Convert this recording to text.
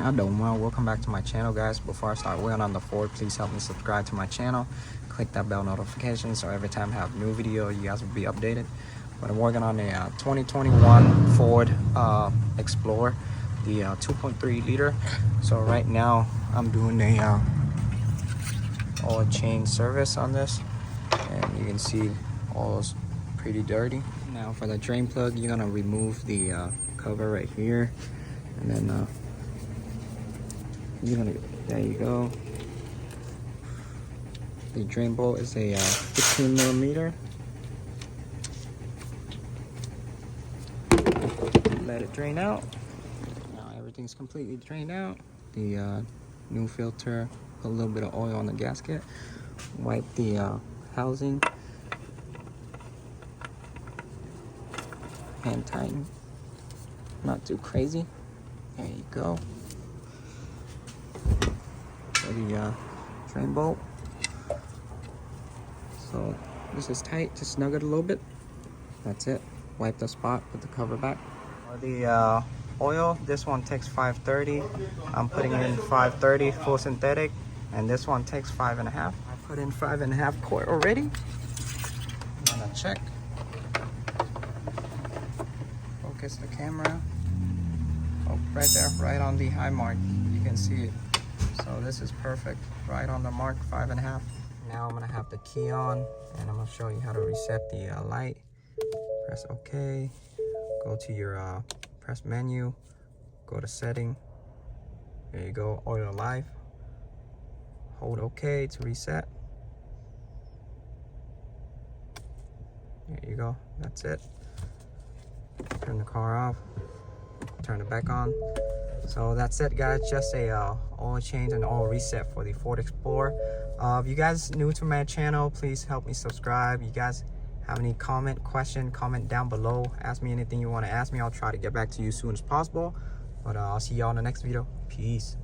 I don't know. Welcome back to my channel, guys. Before I start working on the Ford, please help me subscribe to my channel. Click that bell notification so every time I have a new video, you guys will be updated. But I'm working on a 2021 Ford Explorer, the 2.3 liter. So right now I'm doing a oil change service on this, and you can see all is pretty dirty. Now for the drain plug, you're gonna remove the cover right here, and then there you go. The drain bolt is a 15 millimeter. Let it drain out. Now everything's completely drained out. The new filter, put a little bit of oil on the gasket, wipe the housing, hand tighten, not too crazy. There you go. For the drain bolt. So this is tight, just snug it a little bit. That's it. Wipe the spot, put the cover back. For the oil, this one takes 530. I'm putting in 530 full synthetic, and this one takes 5.5. I put in 5.5 quart already. I'm gonna check. Focus the camera. Oh, right there, right on the high mark. You can see it. So this is perfect, right on the mark, 5.5. Now I'm gonna have the key on, and I'm gonna show you how to reset the light. Press OK. Go to your press menu. Go to setting. There you go, oil live. Hold OK to reset. There you go. That's it. Turn the car off. Turn it back on. So that's it, guys. Just a oil change and oil reset for the Ford Explorer. If you guys new to my channel, please help me subscribe. You guys have any comment down below. Ask me anything you want to ask me. I'll try to get back to you as soon as possible. But I'll see y'all in the next video. Peace.